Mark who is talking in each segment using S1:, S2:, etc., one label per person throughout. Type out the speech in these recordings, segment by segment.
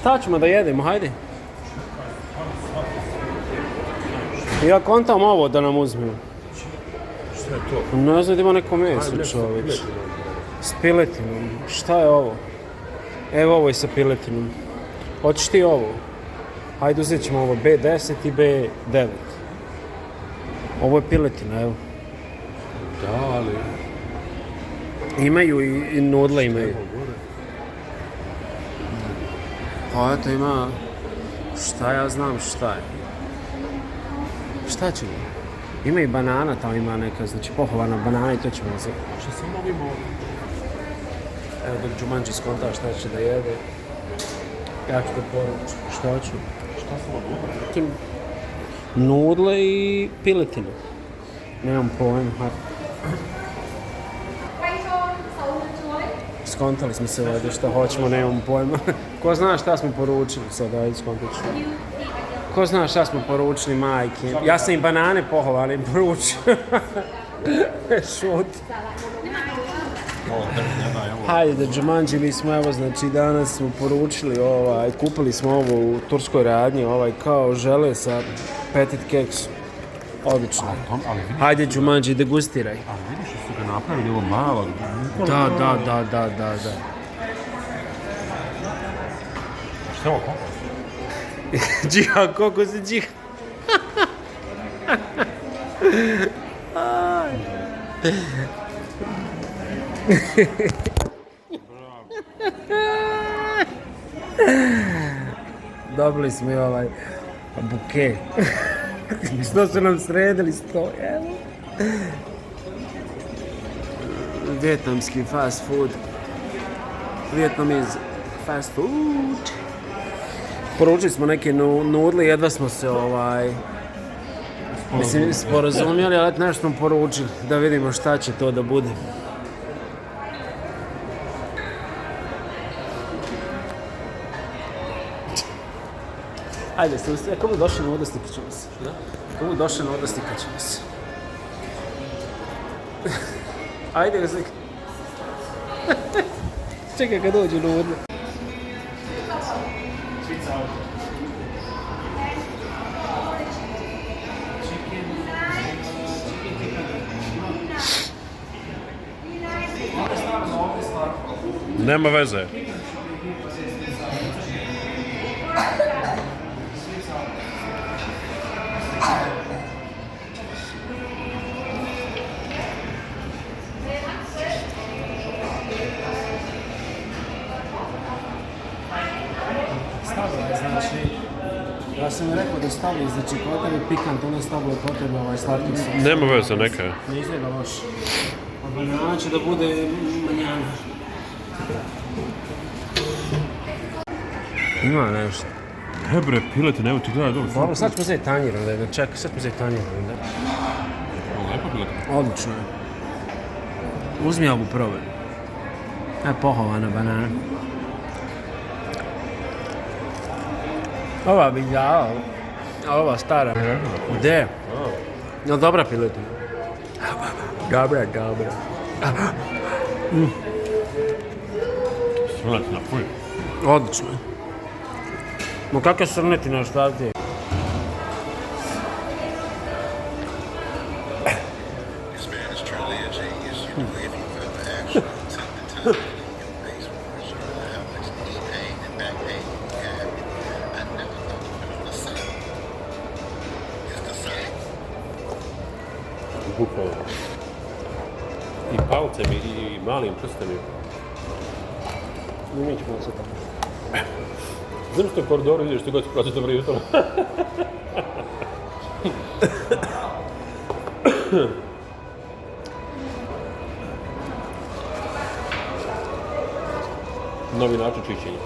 S1: Šta ćemo da jedemo, hajde. Ja kontam ovo da nam uzmemo.
S2: Šta je to?
S1: Ne znam da ima neko meso, čoveč. S piletinom. Šta je ovo? Evo ovo je sa piletinom. Hoćeš ti ovo? Hajde uzet ćemo ovo B10 i B9. Ovo je piletina, evo.
S2: Da, ali...
S1: Imaju i nudle imaju. Pa eto ima... Šta ja znam šta je. Šta ćemo? Ima i banana, tamo ima neka, znači pohovana banana i to ćemo uzeti.
S2: Šta samo ovim ovdje?
S1: Evo dok Jumanji skonta šta će da jede. Ja ću da poručim. Šta ću?
S2: Šta sam ovdje?
S1: Nudle i piletinu. Nemam pojma. Skontali smo se ovdje šta hoćemo, nemam pojma. Ko zna šta smo poručili sad, ajde skontat ću. Ko zna šta smo poručili, majke? Ja sam im banane pohovane im poručio. Šut. Hajde da Jumanji, mi smo evo znači danas smo poručili kupili smo ovo u turskoj radnji, kao žele sa petit keksom. Odlično. Hajde Jumanji, degustiraj.
S2: Ali vidiš što su ga napravili ovo malo.
S1: Da.
S2: Šta je ovo kokos?
S1: Džiha, koliko si džiha. Dobili smo i buke. Što su nam sredili sto, evo. Vijetnamski fast food. Vietnamese fast food. Poručili smo neke nudle, jedva smo se sporazumjeli, ali nešto smo poručili, da vidimo šta će to da bude. Ajde, ako bu došli na voda, stikat ćemo se. Ako bu došli na voda, stikat ćemo se. Ajde ga slikat. Čekaj kad dođu na vodu.
S2: Nema veze.
S1: Ja sam rekao da stavi, znači kod tebe pikant, onda stavio kod tebe slatki sos.
S2: Nema veze, neka je.
S1: Ne izgleda loše. Banana će da bude manjana. Ima nešto.
S2: Ne bre, piletine, evo ti gledaj dobro.
S1: Dobro, sad ćemo uzeti tanjir onda, čekaj, sad ćemo uzeti tanjir onda.
S2: Ovo lepo piletine.
S1: Odlično je. Uzmi ovu probaj. Pohovana banana. Ova bi dala, ova stara. Gde? No, dobra piletina. Dobra.
S2: Srnetina, fuj.
S1: Odlično je. Ma kakva srnetina, šta ti je?
S2: Bukvalno. I palcem i malim prstem.
S1: Mi ćemo se tamo.
S2: Znam što u koridoru vidiš što god ću proći dobro jutro. Novi način čišćenja.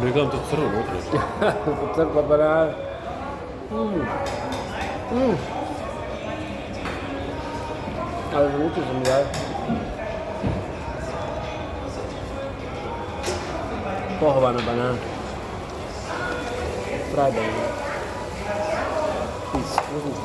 S2: Ne gledam to crno unutra.
S1: Crkva banana. Ali unutra sam ja. Pohovana banana. Fried banana. Uzmi se.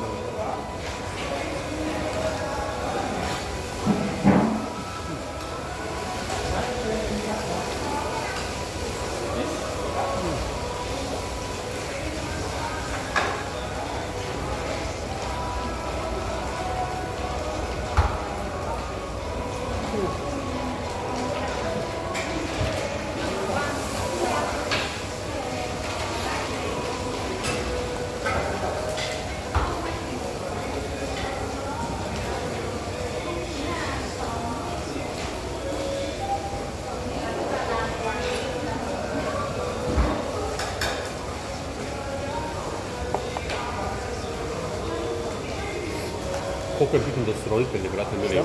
S2: Koliko je bitno da su roditelji, brate, mili?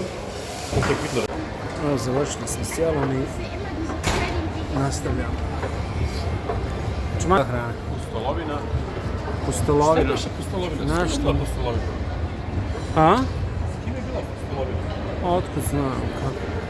S2: Koliko je bitno da...
S1: Evo, završili smo s jelom i nastavljamo. Čuma hrana.
S2: Pustolovina.
S1: Pustolovina.
S2: Šta je pustolovina?
S1: Znaš
S2: Šta je
S1: što?
S2: bila pustolovina?
S1: A?
S2: S kim je bila pustolovina?
S1: Otkud znam kako?